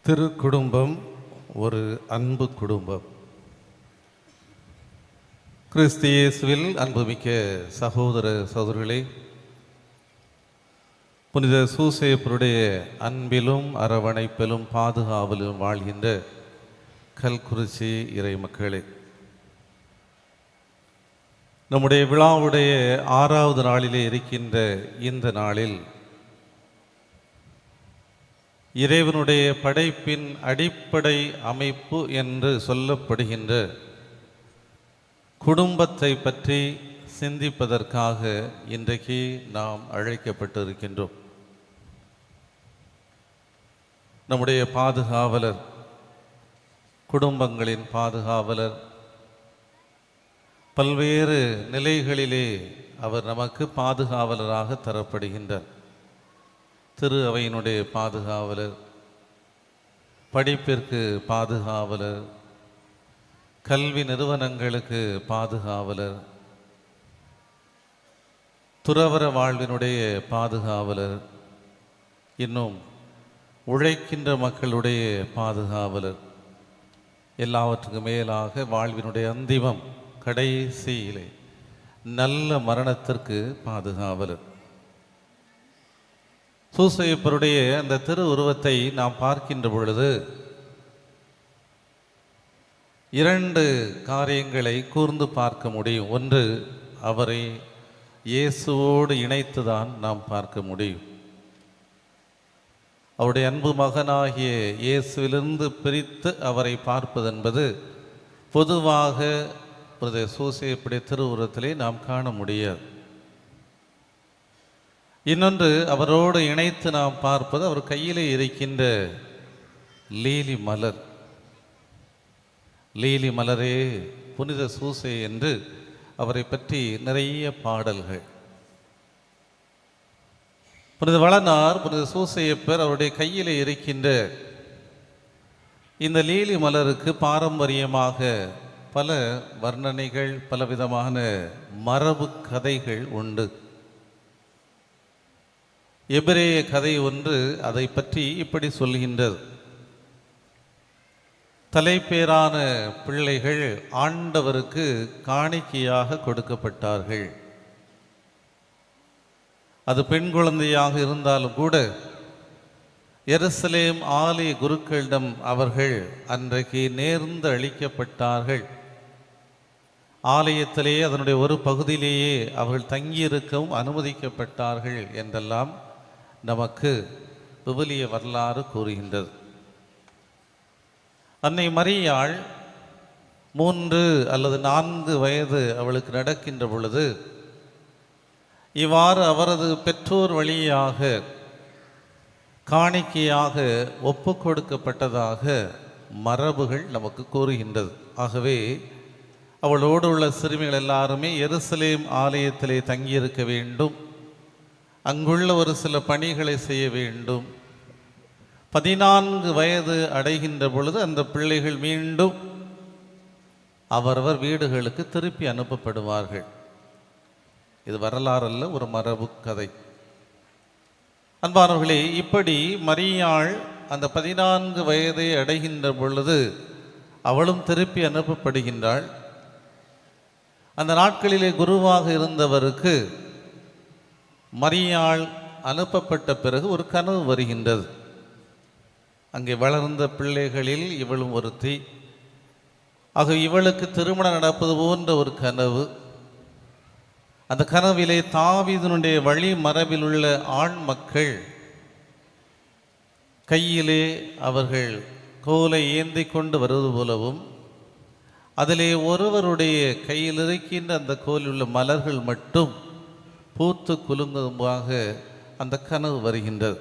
திருக்குடும்பம் ஒரு அன்பு குடும்பம். கிறிஸ்து இயேசுவில் அன்புமிக்க சகோதர சகோதரிகளே, புனித சூசேப்பருடைய அன்பிலும் அரவணைப்பிலும் பாதுகாவலும் வாழ்கின்ற கல்குறிச்சி இறை மக்களே, நம்முடைய விழாவுடைய 6வது நாளிலே இருக்கின்ற இந்த நாளில் இறைவனுடைய படைப்பின் அடிப்படை அமைப்பு என்று சொல்லப்படுகின்ற குடும்பத்தை பற்றி சிந்திப்பதற்காக இன்றைக்கு நாம் அழைக்கப்பட்டிருக்கின்றோம். நம்முடைய பாதுகாவலர், குடும்பங்களின் பாதுகாவலர், பல்வேறு நிலைகளிலே அவர் நமக்கு பாதுகாவலராக தரப்படுகின்றார். திரு அவையினுடைய பாதுகாவலர், படிப்பிற்கு பாதுகாவலர், கல்வி நிறுவனங்களுக்கு பாதுகாவலர், துறவற வாழ்வினுடைய பாதுகாவலர், இன்னும் உழைக்கின்ற மக்களுடைய பாதுகாவலர், எல்லாவற்றுக்கும் மேலாக வாழ்வினுடைய அந்திமம் கடைசியிலே நல்ல மரணத்திற்கு பாதுகாவலர். சூசையப்பருடைய அந்த திரு உருவத்தை நாம் பார்க்கின்ற பொழுது 2 காரியங்களை கூர்ந்து பார்க்க முடியும். ஒன்று, அவரை இயேசுவோடு இணைத்துதான் நாம் பார்க்க முடியும். அவருடைய அன்பு மகனாகிய இயேசுவிலிருந்து பிரித்து அவரை பார்ப்பது என்பது பொதுவாக சூசையப்பருடைய திருவுருவத்திலே நாம் காண முடியாது. இன்னொன்று, அவரோடு இணைத்து நாம் பார்ப்பது அவர் கையிலே இருக்கின்ற லீலி மலர். லீலி மலரே புனித சூசை என்று அவரை பற்றி நிறைய பாடல்கள். புனித வளனார், புனித சூசையப்பர் அவருடைய கையிலே இருக்கின்ற இந்த லீலி மலருக்கு பாரம்பரியமாக பல வர்ணனைகள், பலவிதமான மரபு கதைகள் உண்டு. எபிரேய கதை ஒன்று அதை பற்றி இப்படி சொல்கின்றது. தலைப்பேரான பிள்ளைகள் ஆண்டவருக்கு காணிக்கையாக கொடுக்கப்பட்டார்கள். அது பெண் குழந்தையாக இருந்தாலும் கூட எருசலேம் ஆலய குருக்களிடம் அவர்கள் அன்றைக்கு நேர்ந்து அளிக்கப்பட்டார்கள். ஆலயத்திலே அதனுடைய ஒரு பகுதியிலேயே அவர்கள் தங்கியிருக்கவும் அனுமதிக்கப்பட்டார்கள் என்றெல்லாம் நமக்கு விவிலிய வரலாறு கூறுகின்றது. அன்னை மரியாள் 3 அல்லது 4 வயது அவளுக்கு நடக்கின்ற பொழுது இவ்வாறு அவரது பெற்றோர் வழியாக காணிக்கையாக ஒப்பு கொடுக்கப்பட்டதாக மரபுகள் நமக்கு கூறுகின்றது. ஆகவே அவளோடு உள்ள சிறுமிகள் எல்லாருமே எருசலேம் ஆலயத்திலே தங்கியிருக்க வேண்டும், அங்குள்ள ஒரு சில பணிகளை செய்ய வேண்டும். 14 வயது அடைகின்ற பொழுது அந்த பிள்ளைகள் மீண்டும் அவரவர் வீடுகளுக்கு திருப்பி அனுப்பப்படுவார்கள். இது வரலாறல்ல, ஒரு மரபு கதை. அன்பானவர்களே, இப்படி மரியாள் அந்த 14 வயதை அடைகின்ற பொழுது அவளும் திருப்பி அனுப்பப்படுகின்றாள். அந்த நாட்களிலே குருவாக இருந்தவருக்கு மரியாள் அனுப்பப்பட்ட பிறகு ஒரு கனவு வருகின்றது. அங்கே வளர்ந்த பிள்ளைகளில் இவளும் ஒருத்தி. ஆக இவளுக்கு திருமணம் நடப்பது போன்ற ஒரு கனவு. அந்த கனவிலே தாவீதினுடைய வழி மரபில் உள்ள ஆண் மக்கள் கையிலே அவர்கள் கோலை ஏந்தி கொண்டு வருவது போலவும், அதிலே ஒருவருடைய கையில் இருக்கின்ற அந்த கோலில் உள்ள மலர்கள் மட்டும் பூத்து குலுங்குமாக அந்த கனவு வருகின்றது.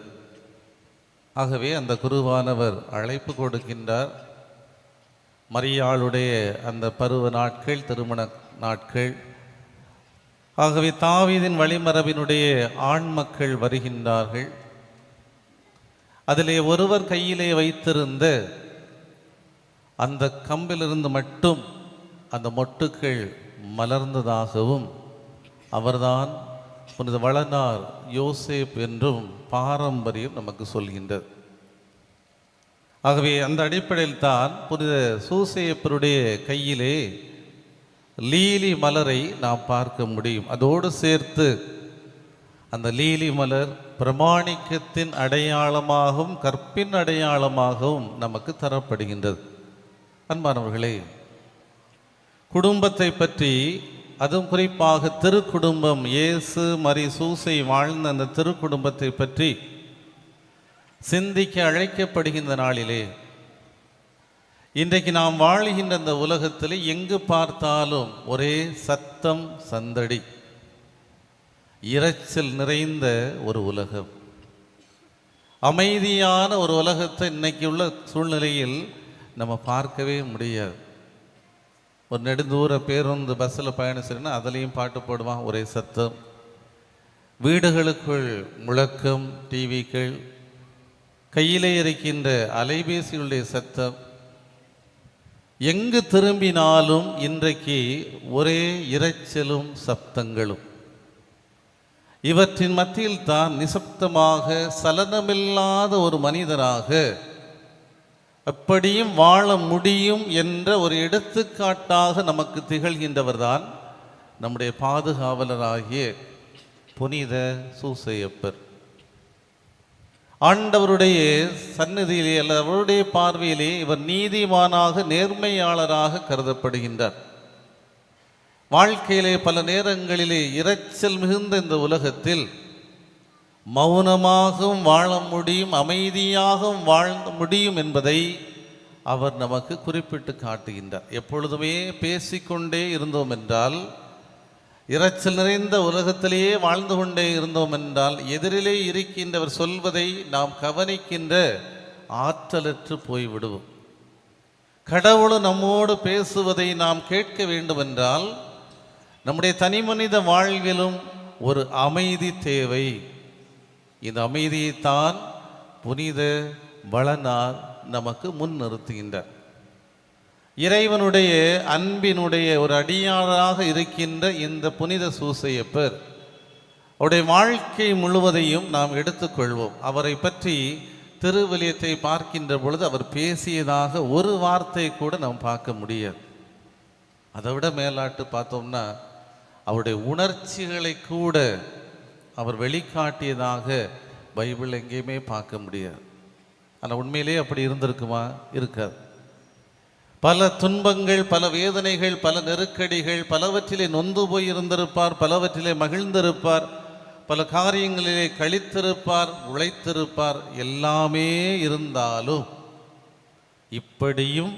ஆகவே அந்த குருவானவர் அழைப்பு கொடுக்கின்றார். மரியாளுடைய அந்த பருவ நாட்கள், திருமண நாட்கள். ஆகவே தாவீதின் வழிமரபினுடைய ஆண் மக்கள் வருகின்றார்கள். அதிலே ஒருவர் கையிலே வைத்திருந்த அந்த கம்பிலிருந்து மட்டும் அந்த மொட்டுக்கள் மலர்ந்ததாகவும் அவர்தான் புனித வளனார் யோசேப் என்றும் பாரம்பரியம் நமக்கு சொல்கின்றது. ஆகவே அந்த அடிப்படையில் தான் புனித சூசையப்பருடைய கையிலே லீலி மலரை நாம் பார்க்க முடியும். அதோடு சேர்த்து அந்த லீலி மலர் பிரமாணிக்கத்தின் அடையாளமாகவும் கற்பின் அடையாளமாகவும் நமக்கு தரப்படுகின்றது. அன்பானவர்களே, குடும்பத்தை பற்றி, அதுவும் குறிப்பாக திருக்குடும்பம், இயேசு மரி சூசை வாழ்ந்த அந்த திருக்குடும்பத்தை பற்றி சிந்திக்க அழைக்கப்படுகின்ற நாளிலே, இன்றைக்கு நாம் வாழுகின்ற அந்த உலகத்தில் எங்கு பார்த்தாலும் ஒரே சத்தம் சந்தடி, இரைச்சல் நிறைந்த ஒரு உலகம், அமைதியான ஒரு உலகத்தை இன்னைக்கு உள்ள சூழ்நிலையில் நம்ம பார்க்கவே முடியாது. ஒரு நெடுந்தூர பேருந்து பஸ்ஸில் பயணிச்சுன்னா அதுலேயும் பாட்டு போடுவான், ஒரே சத்தம். வீடுகளுக்குள் முழக்கம், டிவிக்கள், கையிலே இருக்கின்ற அலைபேசிகளுடைய சத்தம், எங்கு திரும்பினாலும் இன்றைக்கு ஒரே இரைச்சலும் சப்தங்களும். இவற்றின் மத்தியில் தான் நிசப்தமாக சலனமில்லாத ஒரு மனிதராக அப்படியும் வாழ முடியும் என்ற ஒரு எடுத்துக்காட்டாக நமக்கு திகழ்கின்றவர்தான் நம்முடைய பாதுகாவலராகிய புனித சூசையப்பர். ஆண்டவருடைய சந்நிதியிலே அல்ல அவருடைய பார்வையிலே இவர் நீதிமானாக, நேர்மையாளராக கருதப்படுகின்றார். வாழ்க்கையிலே பல நேரங்களிலே இரைச்சல் மிகுந்த இந்த உலகத்தில் மௌனமாகவும் வாழ முடியும், அமைதியாகவும் வாழ முடியும் என்பதை அவர் நமக்கு குறிப்பிட்டு காட்டுகின்றார். எப்பொழுதுமே பேசிக்கொண்டே இருந்தோம் என்றால், இரைச்சல் நிறைந்த உலகத்திலேயே வாழ்ந்து கொண்டே இருந்தோம் என்றால், எதிரிலே இருக்கின்றவர் சொல்வதை நாம் கவனிக்கின்ற ஆற்றலற்று போய்விடுவோம். கடவுள் நம்மோடு பேசுவதை நாம் கேட்க வேண்டும் என்றால், நம்முடைய தனிமனித வாழ்விலும் ஒரு அமைதி தேவை. இந்த அமைதியைத்தான் புனித வளனார் நமக்கு முன் நிறுத்துகின்றார். இறைவனுடைய அன்பினுடைய ஒரு அடியாராக இருக்கின்ற இந்த புனித சூசையப்பர் அவருடைய வாழ்க்கை முழுவதையும் நாம் எடுத்துக்கொள்வோம். அவரை பற்றி திருவலியத்தை பார்க்கின்ற பொழுது அவர் பேசியதாக ஒரு வார்த்தை கூட நாம் பார்க்க முடியாது. அதை விட மேலாட்டு பார்த்தோம்னா அவருடைய உணர்ச்சிகளை கூட அவர் வெளிக்காட்டியதாக பைபிள் எங்கேயுமே பார்க்க முடியாது. ஆனால் உண்மையிலே அப்படி இருந்திருக்குமா? இருக்காது. பல துன்பங்கள், பல வேதனைகள், பல நெருக்கடிகள், பலவற்றிலே நொந்து போய் இருந்திருப்பார், பலவற்றிலே மகிழ்ந்திருப்பார், பல காரியங்களிலே கழித்திருப்பார், உழைத்திருப்பார். எல்லாமே இருந்தாலும் இப்படியும்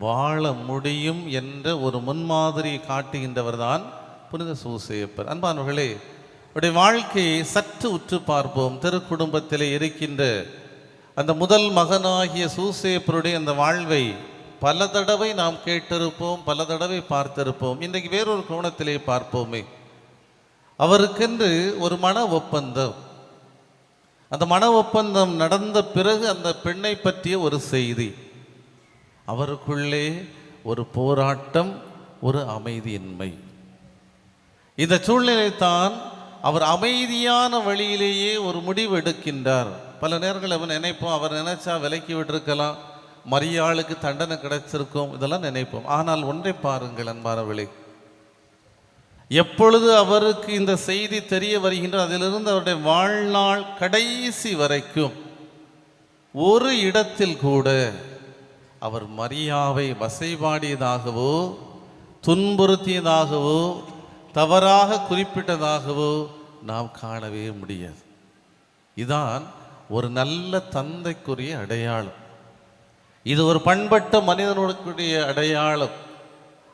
வாழ முடியும் என்ற ஒரு முன்மாதிரி காட்டுகின்றவர் தான் புனித சூசையப்பர். அன்பானவர்களே, அவருடைய வாழ்க்கையை சற்று உற்று பார்ப்போம். திருக்குடும்பத்திலே இருக்கின்ற அந்த முதல் மகனாகிய சூசையப்பருடைய அந்த வாழ்வை பல தடவை நாம் கேட்டிருப்போம், பல தடவை பார்த்திருப்போம். இன்றைக்கு வேறொரு கோணத்திலே பார்ப்போமே. அவருக்கென்று ஒரு மன ஒப்பந்தம், அந்த மன ஒப்பந்தம் நடந்த பிறகு அந்த பெண்ணை பற்றிய ஒரு செய்தி, அவருக்குள்ளே ஒரு போராட்டம், ஒரு அமைதியின்மை. இந்த சூழ்நிலை தான் அவர் அமைதியான வழியிலேயே ஒரு முடிவு எடுக்கின்றார். பல நேரங்கள் அவன் நினைப்போம், அவர் நினைச்சா விலக்கி விட்டிருக்கலாம், மரியாளுக்கு தண்டனை கிடைச்சிருக்கும், இதெல்லாம் நினைப்போம். ஆனால் ஒன்றை பாருங்கள் அன்பானவர்களே, எப்பொழுது அவருக்கு இந்த செய்தி தெரிய வருகின்ற அதிலிருந்து அவருடைய வாழ்நாள் கடைசி வரைக்கும் ஒரு இடத்தில் கூட அவர் மரியாவை வசைபாடியதாகவோ, துன்புறுத்தியதாகவோ, தவறாக குறிப்பிட்டதாகவோ நாம் காணவே முடியாது. இதான் ஒரு நல்ல தந்தைக்குரிய அடையாளம். இது ஒரு பண்பட்ட மனிதனுடைய அடையாளம்.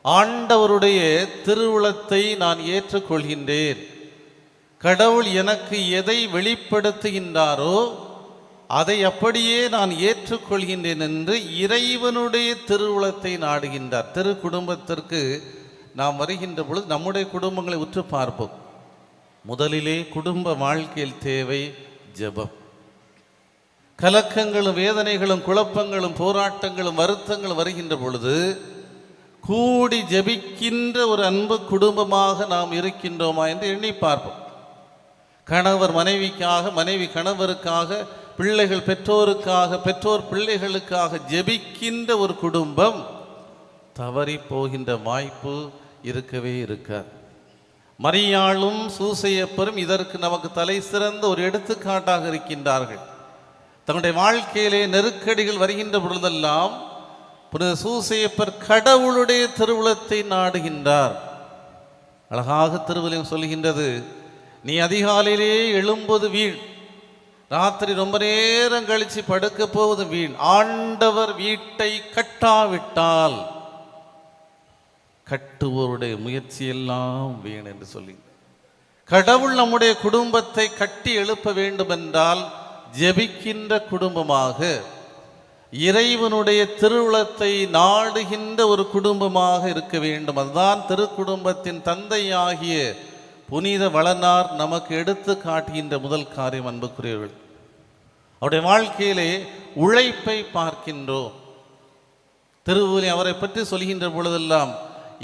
ஆண்டவருடைய திருவுளத்தை நான் ஏற்றுக்கொள்கின்றேன், கடவுள் எனக்கு எதை வெளிப்படுத்துகின்றாரோ அதை அப்படியே நான் ஏற்றுக்கொள்கின்றேன் என்று இறைவனுடைய திருவுளத்தை நாடுகின்றார். திரு குடும்பத்திற்கு நாம் வருகின்ற பொழுது நம்முடைய குடும்பங்களை உற்று பார்ப்போம். முதலிலே குடும்ப வாழ்க்கையில் தேவை ஜெபம். கலக்கங்களும் வேதனைகளும் குழப்பங்களும் போராட்டங்களும் வருத்தங்களும் வருகின்ற பொழுது கூடி ஜெபிக்கின்ற ஒரு அன்பு குடும்பமாக நாம் இருக்கின்றோமா என்று எண்ணி பார்ப்போம். கணவர் மனைவிக்காக, மனைவி கணவருக்காக பிள்ளைகள் பெற்றோருக்காக, பெற்றோர் பிள்ளைகளுக்காக ஜெபிக்கின்ற ஒரு குடும்பம் தவறி போகின்ற வாய்ப்பு இருக்கவே இருக்காது. மரியாளும் சூசையப்பரும் இதற்கு நமக்கு தலை சிறந்த ஒரு எடுத்துக்காட்டாக இருக்கின்றார்கள். தன்னுடைய வாழ்க்கையிலே நெருக்கடிகள் வருகின்ற பொழுதெல்லாம் புனித சூசையப்பர் கடவுளுடைய திருவுளத்தை நாடுகின்றார். அழகாக திருவுளம் சொல்கின்றது, நீ அதிகாலையிலே எழும்புவது வீண், ராத்திரி ரொம்ப நேரம் கழிச்சு படுக்க போவது வீண், ஆண்டவர் வீட்டை கட்டாவிட்டால் கட்டுவோருடைய முயற்சியெல்லாம் வீண் என்று சொல்லி, கடவுள் நம்முடைய குடும்பத்தை கட்டி எழுப்ப வேண்டும் என்றால் ஜெபிக்கின்ற குடும்பமாக, இறைவனுடைய திருவுளத்தை நாடுகின்ற ஒரு குடும்பமாக இருக்க வேண்டும். அதுதான் திருக்குடும்பத்தின் தந்தையாகிய புனித வளனார் நமக்கு எடுத்து காட்டுகின்ற முதல் காரியம். அன்புக்குரியவர்கள், அவருடைய வாழ்க்கையிலே உழைப்பை பார்க்கின்றோம். திருவுலி அவரை பற்றி சொல்கின்ற பொழுதெல்லாம்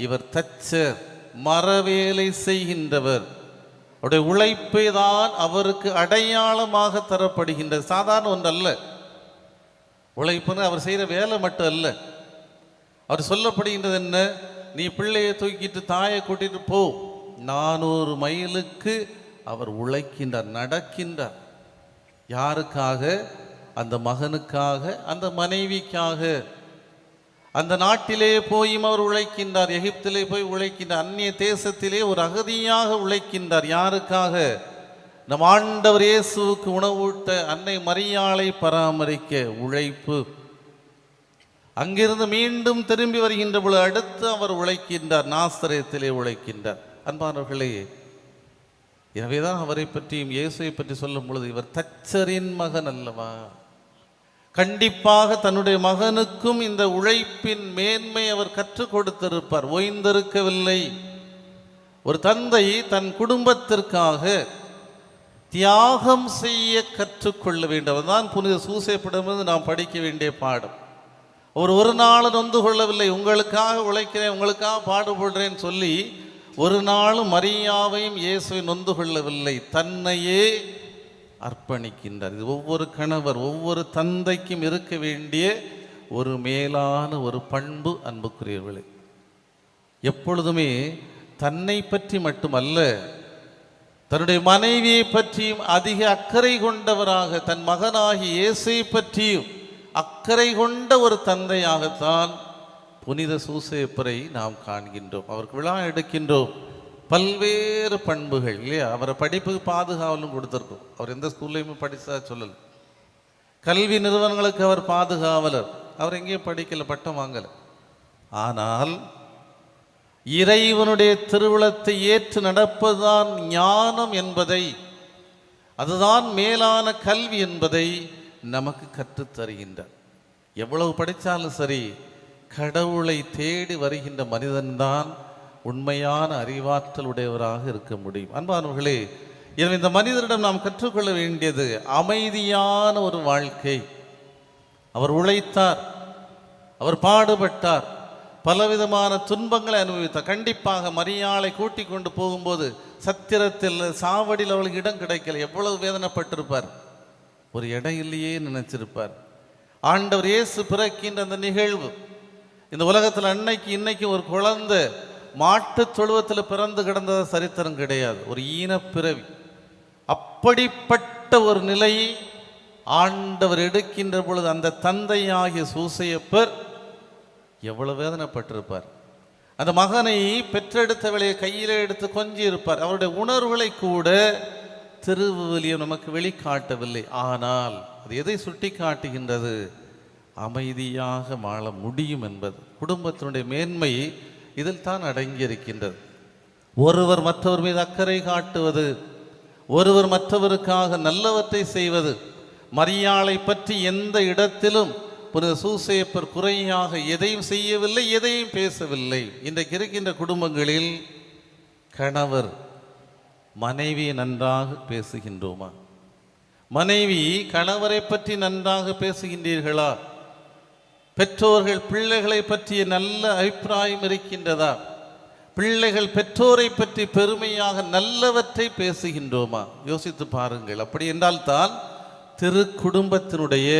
இவர் தச்சர், மரவேலை செய்கின்றவர். அவருடைய உழைப்பை தான் அவருக்கு அடையாளமாக தரப்படுகின்றது. சாதாரண ஒன்றல்ல உழைப்புன்னு, அவர் செய்கிற வேலை மட்டும் அல்ல. அவர் சொல்லப்படுகின்றது என்ன, நீ பிள்ளையை தூக்கிட்டு தாயை கூட்டிட்டு போ. 400 மைலுக்கு அவர் உழைக்கின்றார், நடக்கின்றார். யாருக்காக? அந்த மகனுக்காக, அந்த மனைவிக்காக. அந்த நாட்டிலே போயும் அவர் உழைக்கின்றார், எகிப்திலே போய் உழைக்கின்றார், அந்நிய தேசத்திலே ஒரு அகதியாக உழைக்கின்றார். யாருக்காக? நம் ஆண்டவர் இயேசுவுக்கு உணவூட்ட அன்னை மரியாளை பராமரிக்க உழைப்பு. அங்கிருந்து மீண்டும் திரும்பி வருகின்ற பொழுது அடுத்து அவர் உழைக்கின்றார், நாசரேத்திலே உழைக்கின்றார். அன்பானவர்களே, எனவேதான் அவரை பற்றியும் இயேசுவை பற்றி சொல்லும் பொழுது இவர் தச்சரின் மகன் அல்லவா? கண்டிப்பாக தன்னுடைய மகனுக்கும் இந்த உழைப்பின் மேன்மை அவர் கற்றுக் கொடுத்திருப்பார், ஓய்ந்திருக்கவில்லை. ஒரு தந்தை தன் குடும்பத்திற்காக தியாகம் செய்ய கற்றுக்கொள்ள வேண்டும். அதுதான் புனித சூசையப்பரிடமிருந்து நாம் படிக்க வேண்டிய பாடம். ஒரு நாள் நொந்து கொள்ளவில்லை, உங்களுக்காக உழைக்கிறேன், உங்களுக்காக பாடுபடுறேன்னு சொல்லி ஒரு நாளும் மரியாவையும் இயேசுவை நொந்து கொள்ளவில்லை, தன்னையே அர்ப்பணிக்கின்றார். இது ஒவ்வொரு கணவர், ஒவ்வொரு தந்தைக்கும் இருக்க வேண்டிய ஒரு மேலான ஒரு பண்பு. அன்புக்குரியவர்களே, எப்பொழுதுமே தன்னை பற்றி மட்டுமல்ல, தன்னுடைய மனைவியை பற்றியும் அதிக அக்கறை கொண்டவராக, தன் மகனாகி இயேசுவை பற்றியும் அக்கறை கொண்ட ஒரு தந்தையாகத்தான் புனித சூசையப்பரை நாம் காண்கின்றோம். அவருக்கு விழா எடுக்கின்றோம். பல்வேறு பண்புகள் இல்லையா? அவரை படிப்புக்கு பாதுகாவலும் கொடுத்துருக்கோம். அவர் எந்த ஸ்கூல்லையுமே படித்தா சொல்லலை. கல்வி நிறுவனங்களுக்கு அவர் பாதுகாவலர். அவர் எங்கேயும் படிக்கலை, பட்டம் வாங்கலை. ஆனால் இறைவனுடைய திருவுளத்தை ஏற்று நடப்பதுதான் ஞானம் என்பதை, அதுதான் மேலான கல்வி என்பதை நமக்கு கற்றுத்தருகின்றார். எவ்வளவு படித்தாலும் சரி, கடவுளை தேடி வருகின்ற மனிதன்தான் உண்மையான அறிவாற்றல் உடையவராக இருக்க முடியும். அன்பானவர்களே, எனவே இந்த மனிதரிடம் நாம் கற்றுக்கொள்ள வேண்டியது அமைதியான ஒரு வாழ்க்கை. அவர் உழைத்தார், அவர் பாடுபட்டார், பலவிதமான துன்பங்களை அனுபவித்தார். கண்டிப்பாக மரியாளை கூட்டி கொண்டு போகும்போது சத்திரத்தில், சாவடியில் அவளுக்கு இடம் கிடைக்கல, எவ்வளவு வேதனைப்பட்டிருப்பார். ஒரு இடம் இல்லையே நினைச்சிருப்பார். ஆண்டவர் இயேசு பிறக்கின்ற அந்த நிகழ்வு, இந்த உலகத்தில் அன்னைக்கு இன்னைக்கு ஒரு குழந்தை மாட்டு தொழுவத்தில் பிறந்து கிடந்த சரித்திரம் கிடையாது, ஒரு ஈனப்பிறவி. அப்படிப்பட்ட ஒரு நிலையை ஆண்டவர் எடுக்கின்ற பொழுது அந்த தந்தையாகிய சூசையப்பர் எவ்வளவு வேதனைப்பட்டிருப்பார். அந்த மகனை பெற்றெடுத்த வேலையை கையிலே எடுத்து கொஞ்சி இருப்பார். அவருடைய உணர்வுகளை கூட திருவிவிலியம் நமக்கு வெளிக்காட்டவில்லை. ஆனால் அது எதை சுட்டி காட்டுகின்றது? அமைதியாக வாழ முடியும் என்பது. குடும்பத்தினுடைய மேன்மை இதில் தான் அடங்கியிருக்கின்றது. ஒருவர் மற்றவர் மீது அக்கறை காட்டுவது, ஒருவர் மற்றவருக்காக நல்லவற்றை செய்வது. மரியாளை பற்றி எந்த இடத்திலும் புனித சூசையப்பர் குறையாக எதையும் செய்யவில்லை, எதையும் பேசவில்லை. இன்றைக்கு இருக்கின்ற குடும்பங்களில் கணவர் மனைவியை நன்றாக பேசுகின்றோமா? மனைவி கணவரை பற்றி நன்றாக பேசுகின்றீர்களா? பெற்றோர்கள் பிள்ளைகளை பற்றிய நல்ல அபிப்பிராயம் இருக்கின்றதா? பிள்ளைகள் பெற்றோரை பற்றி பெருமையாக நல்லவற்றை பேசுகின்றோமா? யோசித்து பாருங்கள். அப்படி என்றால் தான் திரு குடும்பத்தினுடைய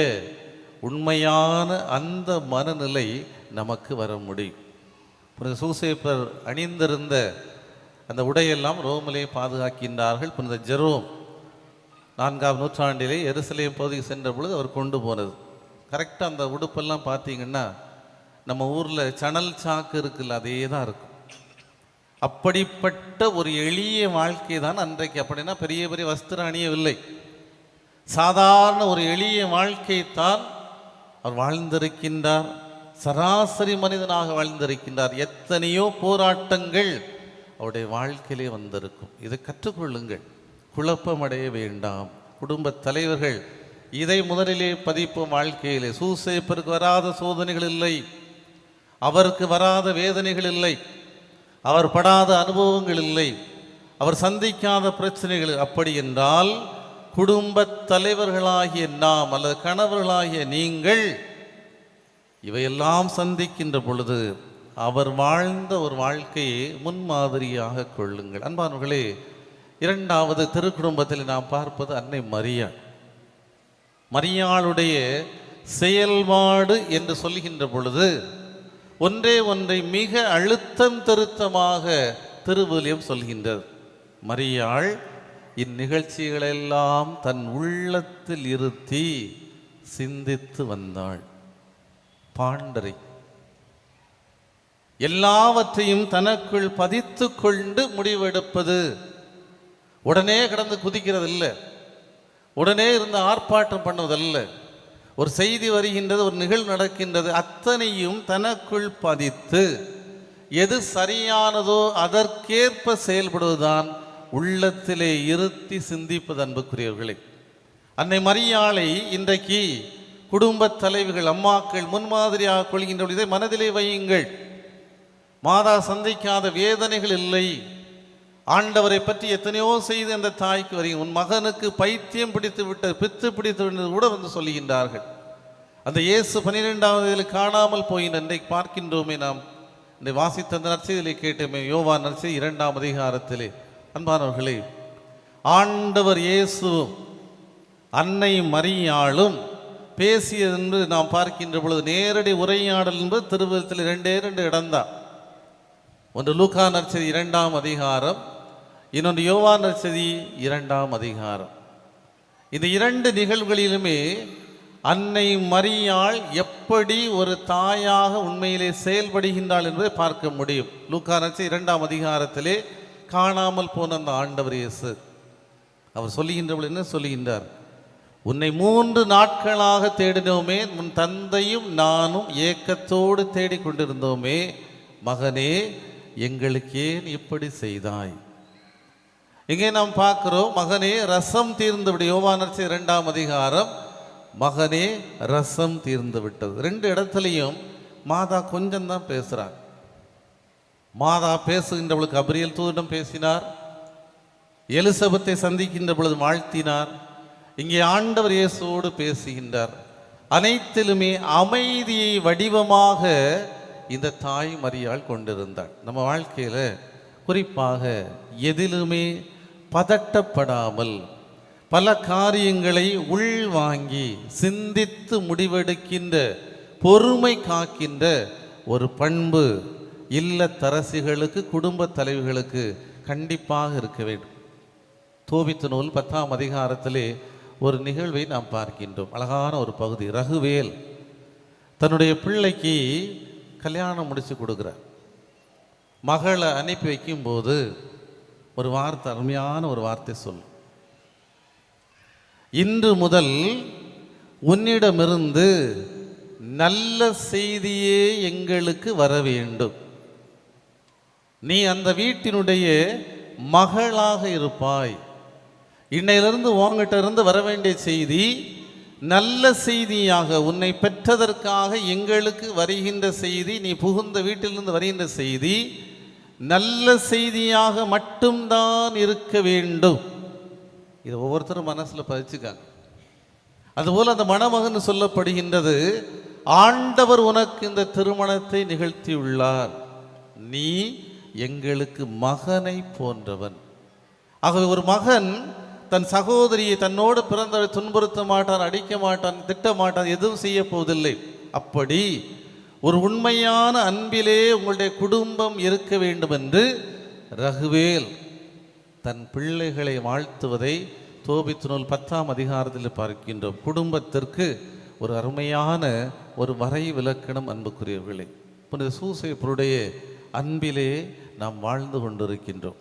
உண்மையான அந்த மனநிலை நமக்கு வர முடியும். புனித சூசேப்பர் அணிந்திருந்த அந்த உடையெல்லாம் ரோமிலே பாதுகாக்கின்றார்கள். புனித ஜெரோம் 4ஆம் நூற்றாண்டிலே எருசலேம் பகுதிக்கு சென்ற பொழுது அவர் கொண்டு போனது. கரெக்டாக அந்த உடுப்பெல்லாம் பார்த்தீங்கன்னா நம்ம ஊரில் சணல் சாக்கு இருக்குல்ல, அதே தான் இருக்கும். அப்படிப்பட்ட ஒரு எளிய வாழ்க்கை தான் அன்றைக்கு. அப்படின்னா பெரிய பெரிய வஸ்திரம் அணியவில்லை, சாதாரண ஒரு எளிய வாழ்க்கைத்தான் அவர் வாழ்ந்திருக்கின்றார். சராசரி மனிதனாக வாழ்ந்திருக்கின்றார். எத்தனையோ போராட்டங்கள் அவருடைய வாழ்க்கையிலே வந்திருக்கும். இதை கற்றுக்கொள்ளுங்கள், குழப்பமடைய வேண்டாம். குடும்ப தலைவர்கள் இதை முதலிலே பதிப்போம் வாழ்க்கையிலே. சூசேப்பருக்கு வராத சோதனைகள் இல்லை, அவருக்கு வராத வேதனைகள் இல்லை, அவர் படாத அனுபவங்கள் இல்லை, அவர் சந்திக்காத பிரச்சனைகள். அப்படி என்றால் குடும்ப தலைவர்களாகிய நாம் அல்லது கணவர்களாகிய நீங்கள் இவையெல்லாம் சந்திக்கின்ற பொழுது அவர் வாழ்ந்த ஒரு வாழ்க்கையை முன்மாதிரியாக கொள்ளுங்கள். அன்பானவர்களே, இரண்டாவது திருக்குடும்பத்தில் நாம் பார்ப்பது அன்னை மரியாள். மரியாளுடைய செயல்பாடு என்று சொல்கின்ற பொழுது ஒன்றை மிக அழுத்தம் திருத்தமாக திருவிலியம் சொல்கின்றது. மரியாள் இந்நிகழ்ச்சிகளெல்லாம் தன் உள்ளத்தில் இருத்தி சிந்தித்து வந்தாள். பாண்டரை எல்லாவற்றையும் தனக்குள் பதித்து கொண்டு முடிவெடுப்பது. உடனே கடந்து குதிக்கிறது இல்லை, உடனே இருந்து ஆர்ப்பாட்டம் பண்ணுவதல்ல. ஒரு செய்தி வருகின்றது, ஒரு நிகழ்வு நடக்கின்றது, அத்தனையும் தனக்குள் பதித்து எது சரியானதோ அதற்கேற்ப செயல்படுவதுதான் உள்ளத்திலே இருத்தி சிந்திப்பது. அன்புக்குரியவர்களே, அன்னை மரியாளை இன்றைக்கு குடும்ப தலைவிகள் அம்மாக்கள் முன்மாதிரியாக கொள்கின்ற இதை மனதிலே வையுங்கள். மாதா சந்திக்காத வேதனைகள் இல்லை. ஆண்டவரை பற்றி எத்தனையோ செய்து அந்த தாய்க்கு வருகிற உன் மகனுக்கு பைத்தியம் பிடித்து விட்டது, பித்து பிடித்து விட்டது கூட வந்து சொல்லுகின்றார்கள். அந்த இயேசு 12ஆவது காணாமல் போயின இன்றைக்கு பார்க்கின்றோமே. நாம் இந்த வாசித்த அந்த நற்செய்தியிலே கேட்டோமே, யோவான் நற்செய்தி 2ஆம் அதிகாரத்திலே. அன்பானவர்களே, ஆண்டவர் இயேசுவும் அன்னை மரியாளும் பேசியது என்று நாம் பார்க்கின்ற பொழுது நேரடி உரையாடல் என்பது திருவிழத்தில் 2 இடம்தான். ஒன்று லூக்கா நற்செய்தி 2ஆம் அதிகாரம், இன்னொன்று யோவான் நற்செய்தி 2ஆம் அதிகாரம். இந்த 2 நிகழ்வுகளிலுமே அன்னை மரியாள் எப்படி ஒரு தாயாக உண்மையிலே செயல்படுகின்றாள் என்பதை பார்க்க முடியும். லூக்கா நற்செய்தி 2ஆம் அதிகாரத்திலே காணாமல் போன அந்த ஆண்டவர் இயேசு அவர் சொல்லுகின்றவள் என்ன சொல்லுகின்றார்? உன்னை 3 நாட்களாக தேடினோமே, உன் தந்தையும் நானும் ஏக்கத்தோடு தேடிக்கொண்டிருந்தோமே, மகனே எங்களுக்கு ஏன் இப்படி செய்தாய்? இங்கே நாம் பார்க்கிறோம், மகனே ரசம் தீர்ந்து விடு. யோவான் நற்செய்தி 2ஆம் அதிகாரம், மகனே ரசம் தீர்ந்து விட்டது. 2 இடத்துலையும் மாதா கொஞ்சம் தான் பேசுறார். மாதா பேசுகின்றவளுக்கு கபிரியேல் தூதனிடம் பேசினார், எலிசபெத்தை சந்திக்கின்ற பொழுது வாழ்த்தினார். இங்கே ஆண்டவர் இயேசுவோடு பேசுகின்றார். அனைத்திலுமே அமைதியை வடிவமாக இந்த தாய் மரியாள் கொண்டிருந்தாள். நம்ம வாழ்க்கையில குறிப்பாக எதிலுமே பதட்டப்படாமல் பல காரியங்களை உள்வாங்கி சிந்தித்து முடிவெடுக்கின்ற பொறுமை காக்கின்ற ஒரு பண்பு இல்லத்தரசிகளுக்கு, குடும்ப தலைவிகளுக்கு கண்டிப்பாக இருக்க வேண்டும். தோபித்து நூல் 10ஆம் அதிகாரத்திலே ஒரு நிகழ்வை நாம் பார்க்கின்றோம். அழகான ஒரு பகுதி. ரகுவேல் தன்னுடைய பிள்ளைக்கு கல்யாணம் முடித்து கொடுக்குறார். மகளை அனுப்பி வைக்கும்போது ஒரு வார்த்தை, அருமையான ஒரு வார்த்தை சொல். இன்று முதல் உன்னிடமிருந்து நல்ல செய்தியே எங்களுக்கு வர வேண்டும். நீ அந்த வீட்டினுடைய மகளாக இருப்பாய். இன்னையிலிருந்து உன்கிட்ட இருந்து வர வேண்டிய செய்தி நல்ல செய்தியாக, உன்னை பெற்றதற்காக எங்களுக்கு வருகின்ற செய்தி, நீ புகுந்த வீட்டிலிருந்து வருகின்ற செய்தி நல்ல செய்தியாக மட்டும்தான் இருக்க வேண்டும். இது ஒவ்வொருத்தரும் மனசில் பதிச்சுக்காங்க. அதுபோல் அந்த மணமகன் சொல்லப்படுகின்றது, ஆண்டவர் உனக்கு இந்த திருமணத்தை நிகழ்த்தியுள்ளார், நீ எங்களுக்கு மகனை போன்றவன். ஆகவே ஒரு மகன் தன் சகோதரியை தன்னோடு பிறந்தவரை துன்புறுத்த மாட்டான், அடிக்க மாட்டான், திட்ட மாட்டான், எதுவும் செய்ய போவதில்லை. அப்படி ஒரு உண்மையான அன்பிலே உங்களுடைய குடும்பம் இருக்க வேண்டும் என்று ரகுவேல் தன் பிள்ளைகளை வாழ்த்துவதை தோபித்து நூல் 10ஆம் அதிகாரத்தில் பார்க்கின்றோம். குடும்பத்திற்கு ஒரு அருமையான ஒரு வரை விலக்கணம் அன்புக்குரியவர்களே. புனித சூசையப்பருடைய அன்பிலே நாம் வாழ்ந்து கொண்டிருக்கின்றோம்.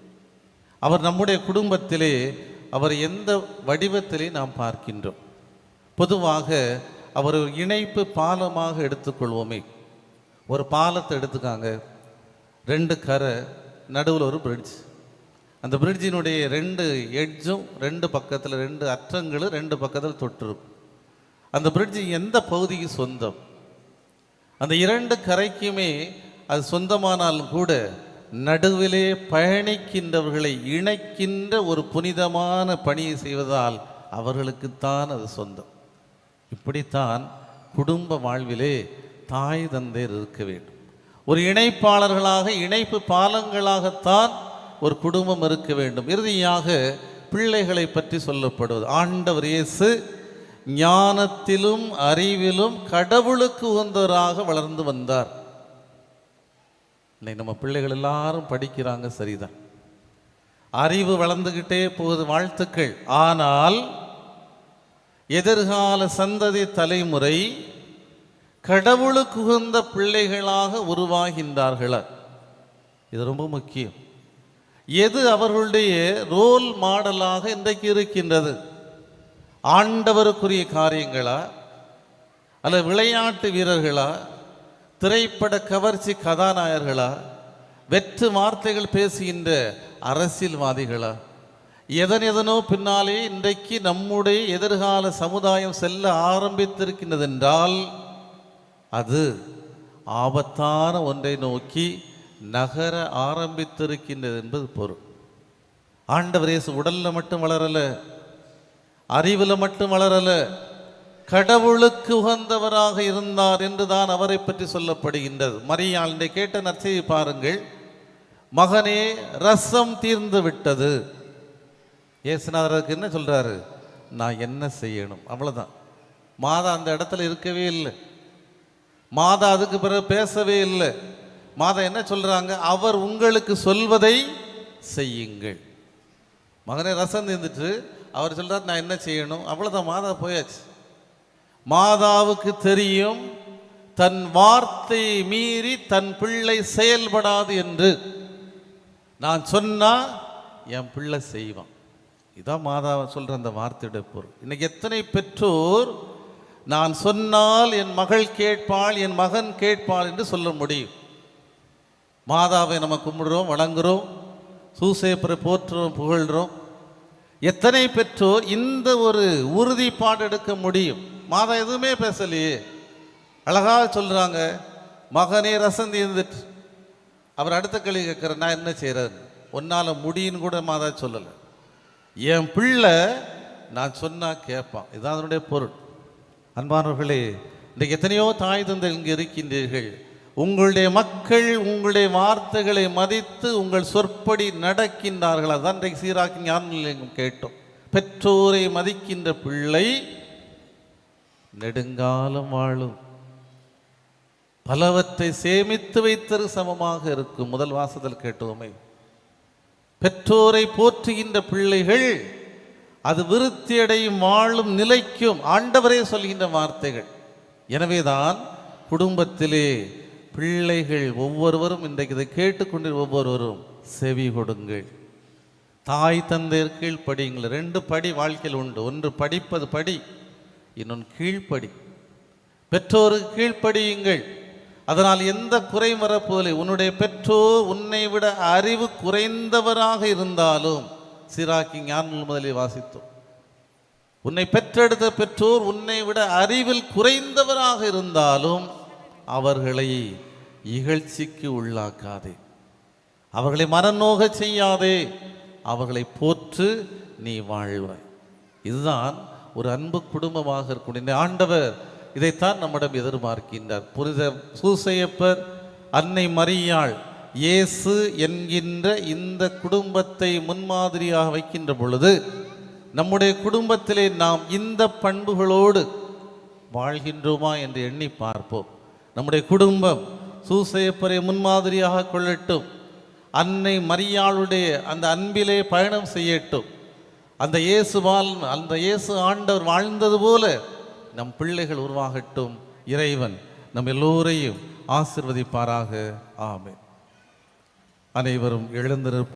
அவர் நம்முடைய குடும்பத்திலே அவர் எந்த வடிவத்திலே நாம் பார்க்கின்றோம். பொதுவாக அவர் ஒரு இணைப்பு பாலமாக எடுத்துக்கொள்வோமே. ஒரு பாலத்தை எடுத்துக்காங்க, 2 கரை, நடுவில் ஒரு பிரிட்ஜ். அந்த பிரிட்ஜினுடைய 2 எட்ஜும் 2 பக்கத்தில் 2 அற்றங்களும் 2 பக்கத்தில் தொட்டிருக்கும். அந்த பிரிட்ஜ் எந்த பகுதிக்கு சொந்தம்? அந்த 2 கரைக்குமே அது சொந்தமானாலும் கூட நடுவிலே பயணிக்கின்றவர்களை இணைக்கின்ற ஒரு புனிதமான பணியை செய்வதால் அவர்களுக்குத்தான் அது சொந்தம். இப்படித்தான் குடும்ப வாழ்விலே தாய் தந்தையர் இருக்க வேண்டும். ஒரு இணைப்பாளர்களாக, இணைப்பு பாலங்களாகத்தான் ஒரு குடும்பம் இருக்க வேண்டும். இறுதியாக பிள்ளைகளை பற்றி சொல்லப்படுவது, ஆண்டவர் இயேசு ஞானத்திலும் அறிவிலும் கடவுளுக்கு உகந்தவராக வளர்ந்து வந்தார். இன்னைக்கு நம்ம பிள்ளைகள் எல்லாரும் படிக்கிறாங்க, சரிதான், அறிவு வளர்ந்துக்கிட்டே போகுது, வாழ்த்துக்கள். ஆனால் எதிர்கால சந்ததி தலைமுறை கடவுளுக்கு உகந்த பிள்ளைகளாக உருவாகின்றார்களா? இது ரொம்ப முக்கியம். எது அவர்களுடைய ரோல் மாடலாக இன்றைக்கு இருக்கின்றது? ஆண்டவருக்குரிய காரியங்களா, அல்ல விளையாட்டு வீரர்களா, திரைப்பட கவர்ச்சி கதாநாயகர்களா, வெற்று வார்த்தைகள் பேசுகின்ற அரசியல்வாதிகளா? எதனோ பின்னாலே இன்றைக்கு நம்முடைய எதிர்கால சமுதாயம் செல்ல ஆரம்பித்திருக்கின்றது என்றால் அது ஆபத்தான ஒன்றை நோக்கி நகர ஆரம்பித்திருக்கின்றது என்பது பொருள். ஆண்டவர் இயேசு உடல்ல மட்டும் வளரல, அறிவில் மட்டும் வளரல, கடவுளுக்கு உகந்தவராக இருந்தார் என்றுதான் அவரை பற்றி சொல்லப்படுகின்றது. மரியாள் கேட்ட நற்செய்தி பாருங்கள். மகனே, ரசம் தீர்ந்து விட்டது. இயேசுநாதருக்கு என்ன சொல்றாரு? நான் என்ன செய்யணும்? அவ்வளவுதான். மாதா அந்த இடத்துல இருக்கவே இல்லை. மாதா அதுக்கு பிறகு பேசவே இல்லை. மாதா என்ன சொல்றாங்க? அவர் உங்களுக்கு சொல்வதை செய்யுங்கள். மகனே, ரசம் தீர்ந்துட்டு அவர் சொல்றாரு நான் என்ன செய்யணும்? அவ்வளவுதான், மாதா போயாச்சு. மாதாவுக்கு தெரியும் தன் வார்த்தையை மீறி தன் பிள்ளை செயல்படாது என்று. நான் சொன்னா என் பிள்ளை செய்வான். இதான் மாதா சொல்ற அந்த வார்த்தையுடைய பொருள். இன்னைக்கு எத்தனை பெற்றோர் நான் சொன்னால் என் மகள் கேட்பாள், என் மகன் கேட்பாள் என்று சொல்ல முடியும். மாதாவை நம்ம கும்பிடுறோம், வணங்குறோம், சூசையப்பரை போற்றுறோம், புகழ்கிறோம். எத்தனை பெற்றோர் இந்த ஒரு உறுதிப்பாடு எடுக்க முடியும்? மாதா எதுவுமே பேசலையே, அழகாக சொல்றாங்க, மகனே ரசம் தீர்ந்துட்டு. அவர் அடுத்த கேள்வி கேட்கிற, நான் என்ன செய்யறது? ஒன்னால முடியுன்னு கூட மாதா சொல்லலை. என் பிள்ளை நான் சொன்னா கேட்பான். இதுதான் அதனுடைய பொருள். அன்பானவர்களே, இன்றைக்கு எத்தனையோ தாய் தந்தை இங்கே இருக்கின்றீர்கள். உங்களுடைய மக்கள் உங்களுடைய வார்த்தைகளை மதித்து உங்கள் சொற்படி நடக்கின்றார்கள். அதுதான் இன்றைக்கு சீராக்கி ஞானம் கேட்டோம். பெற்றோரை மதிக்கின்ற பிள்ளை நெடுங்காலம் வாழும், பலவற்றை சேமித்து வைத்தது சமமாக இருக்கும். முதல் வாசத்தில் கேட்டோமே, பெற்றோரை போற்றுகின்ற பிள்ளைகள் அது விருத்தியடையும், வாழும், நிலைக்கும். ஆண்டவரே சொல்கின்ற வார்த்தைகள். எனவேதான் குடும்பத்திலே பிள்ளைகள் ஒவ்வொருவரும், இன்றைக்கு இதை கேட்டுக்கொண்டு ஒவ்வொருவரும் செவி கொடுங்கள். தாய் தந்தையர் கீழ்ப்படியுங்கள். 2 படி வாழ்க்கையில் உண்டு. ஒன்று படிப்பது படி, இன்னொன்று கீழ்ப்படி. பெற்றோருக்கு கீழ்ப்படியுங்கள். அதனால் எந்த குறையும் வரப்போதில்லை. உன்னுடைய பெற்றோர் உன்னை விட அறிவு குறைந்தவராக இருந்தாலும், சிராக்கி ஞான முதலில் வாசித்தோம், உன்னை பெற்றெடுத்த பெற்றோர் உன்னை விட அறிவில் குறைந்தவராக இருந்தாலும் அவர்களை இகழ்ச்சிக்கு உள்ளாக்காதே, அவர்களை மனநோக செய்யாதே, அவர்களை போற்று, நீ வாழ்வாய். இதுதான் ஒரு அன்பு குடும்பமாக இருக்கக்கூடிய ஆண்டவர். இதைத்தான் நம்மிடம் எதிர்பார்க்கின்றார். புனித சூசையப்பர், அன்னை மரியாள், இயேசு என்கின்ற இந்த குடும்பத்தை முன்மாதிரியாக வைக்கின்ற பொழுது நம்முடைய குடும்பத்திலே நாம் இந்த பண்புகளோடு வாழ்கின்றோமா என்று எண்ணி பார்ப்போம். நம்முடைய குடும்பம் சூசையப்பரை முன்மாதிரியாக கொள்ளட்டும். அன்னை மரியாளுடைய அந்த அன்பிலே பயணம் செய்யட்டும். அந்த இயேசு ஆண்டவர் வாழ்ந்தது போல நம் பிள்ளைகள் உருவாகட்டும். இறைவன் நம் எல்லோரையும் ஆசீர்வதிப்பாராக. ஆமென். அனைவரும் எழுந்திருப்போம்.